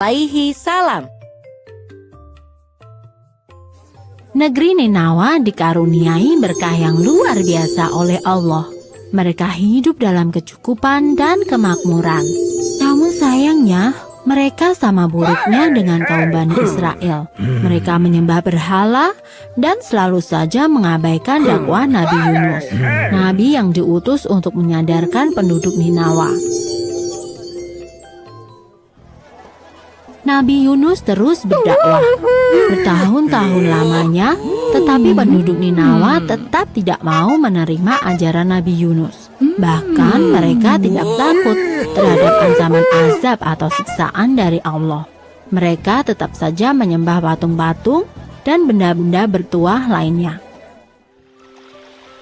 alaihi salam. Negeri Ninawa dikaruniai berkah yang luar biasa oleh Allah. Mereka hidup dalam kecukupan dan kemakmuran. Namun sayangnya, mereka sama buruknya dengan kaum Bani Israel. Mereka menyembah berhala dan selalu saja mengabaikan dakwah Nabi Yunus, nabi yang diutus untuk menyadarkan penduduk Ninawa. Nabi Yunus terus berdakwah bertahun-tahun lamanya, tetapi penduduk Ninawa tetap tidak mau menerima ajaran Nabi Yunus. Bahkan mereka tidak takut terhadap ancaman azab atau siksaan dari Allah. Mereka tetap saja menyembah patung-patung dan benda-benda bertuah lainnya.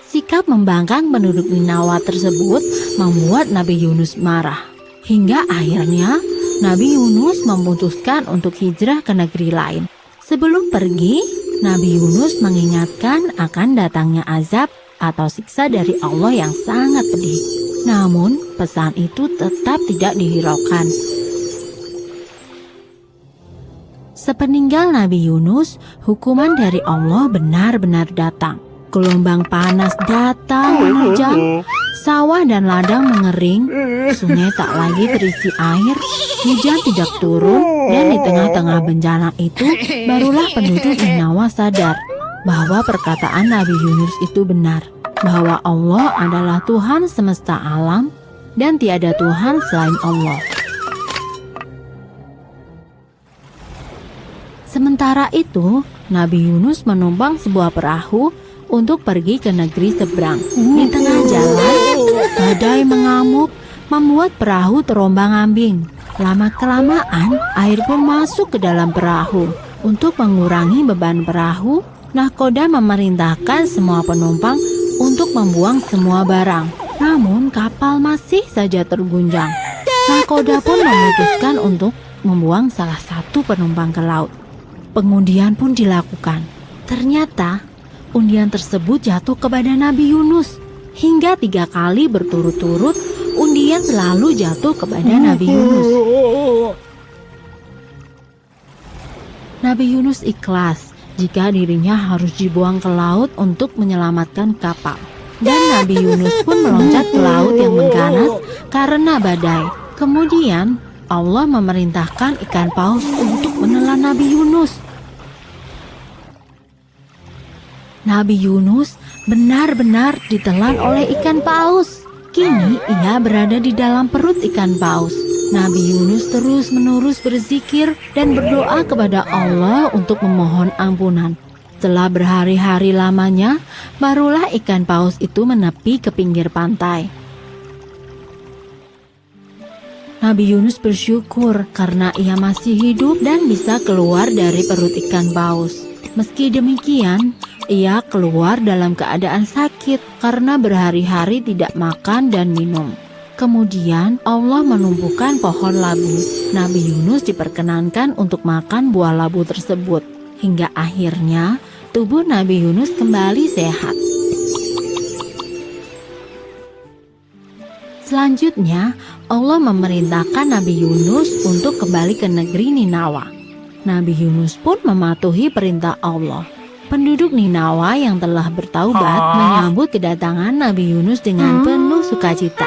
Sikap membangkang penduduk Ninawa tersebut membuat Nabi Yunus marah. Hingga akhirnya Nabi Yunus memutuskan untuk hijrah ke negeri lain. Sebelum pergi, Nabi Yunus mengingatkan akan datangnya azab atau siksa dari Allah yang sangat pedih. Namun, pesan itu tetap tidak dihiraukan. Sepeninggal Nabi Yunus, hukuman dari Allah benar-benar datang. Gelombang panas datang menerjang, sawah dan ladang mengering, sungai tak lagi terisi air, hujan tidak turun, dan di tengah-tengah bencana itu, barulah penduduk Ninawa sadar bahwa perkataan Nabi Yunus itu benar, bahwa Allah adalah Tuhan semesta alam dan tiada Tuhan selain Allah. Sementara itu, Nabi Yunus menumpang sebuah perahu untuk pergi ke negeri seberang. Di tengah jalan, badai mengamuk, membuat perahu terombang-ambing. Lama-kelamaan, air pun masuk ke dalam perahu. Untuk mengurangi beban perahu, nahkoda memerintahkan semua penumpang untuk membuang semua barang. Namun, kapal masih saja terguncang. Nahkoda pun memutuskan untuk membuang salah satu penumpang ke laut. Pengundian pun dilakukan. Ternyata, undian tersebut jatuh kepada Nabi Yunus. Hingga 3 kali berturut-turut, undian selalu jatuh kepada Nabi Yunus. Nabi Yunus ikhlas jika dirinya harus dibuang ke laut untuk menyelamatkan kapal. Dan Nabi Yunus pun meloncat ke laut yang mengganas karena badai. Kemudian Allah memerintahkan ikan paus untuk menelan Nabi Yunus. Nabi Yunus benar-benar ditelan oleh ikan paus. Kini ia berada di dalam perut ikan paus. Nabi Yunus terus-menerus berzikir dan berdoa kepada Allah untuk memohon ampunan. Setelah berhari-hari lamanya, barulah ikan paus itu menepi ke pinggir pantai. Nabi Yunus bersyukur karena ia masih hidup dan bisa keluar dari perut ikan paus. Meski demikian, ia keluar dalam keadaan sakit karena berhari-hari tidak makan dan minum. Kemudian Allah menumbuhkan pohon labu. Nabi Yunus diperkenankan untuk makan buah labu tersebut. Hingga akhirnya tubuh Nabi Yunus kembali sehat. Selanjutnya, Allah memerintahkan Nabi Yunus untuk kembali ke negeri Ninawa. Nabi Yunus pun mematuhi perintah Allah. Penduduk Ninawa yang telah bertaubat menyambut kedatangan Nabi Yunus dengan penuh sukacita.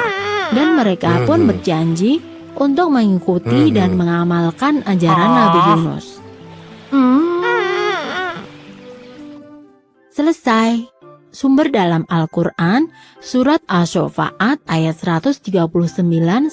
Dan mereka pun berjanji untuk mengikuti dan mengamalkan ajaran Nabi Yunus. Selesai. Sumber dalam Al-Quran, Surat Asy-Syu'ara ayat 139-148.